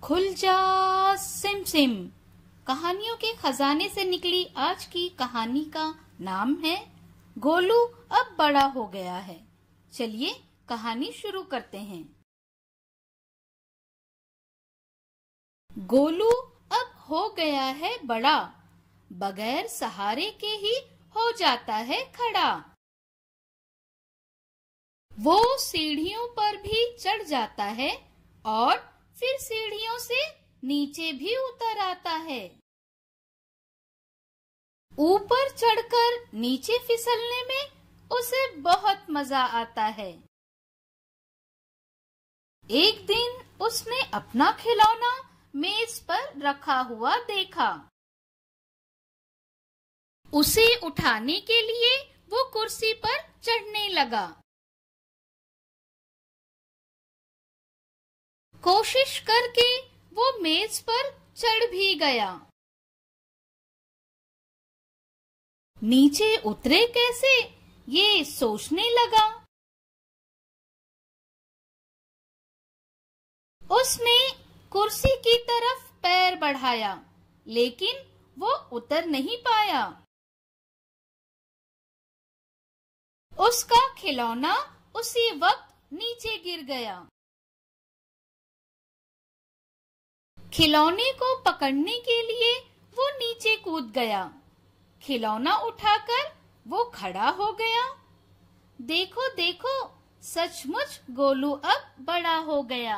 खुल जा SIM SIM. कहानियों के खजाने से निकली आज की कहानी का नाम है गोलू अब बड़ा हो गया है। चलिए कहानी शुरू करते हैं। गोलू अब हो गया है बड़ा, बगैर सहारे के ही हो जाता है खड़ा। वो सीढ़ियों पर भी चढ़ जाता है और फिर सीढ़ियों से नीचे भी उतर आता है। ऊपर चढ़कर नीचे फिसलने में उसे बहुत मजा आता है। एक दिन उसने अपना खिलौना मेज पर रखा हुआ देखा। उसे उठाने के लिए वो कुर्सी पर चढ़ने लगा। कोशिश करके वो मेज पर चढ़ भी गया। नीचे उतरे कैसे ये सोचने लगा। उसने कुर्सी की तरफ पैर बढ़ाया, लेकिन वो उतर नहीं पाया। उसका खिलौना उसी वक्त नीचे गिर गया। खिलौने को पकड़ने के लिए वो नीचे कूद गया। खिलौना उठाकर वो खड़ा हो गया। देखो देखो, सचमुच गोलू अब बड़ा हो गया।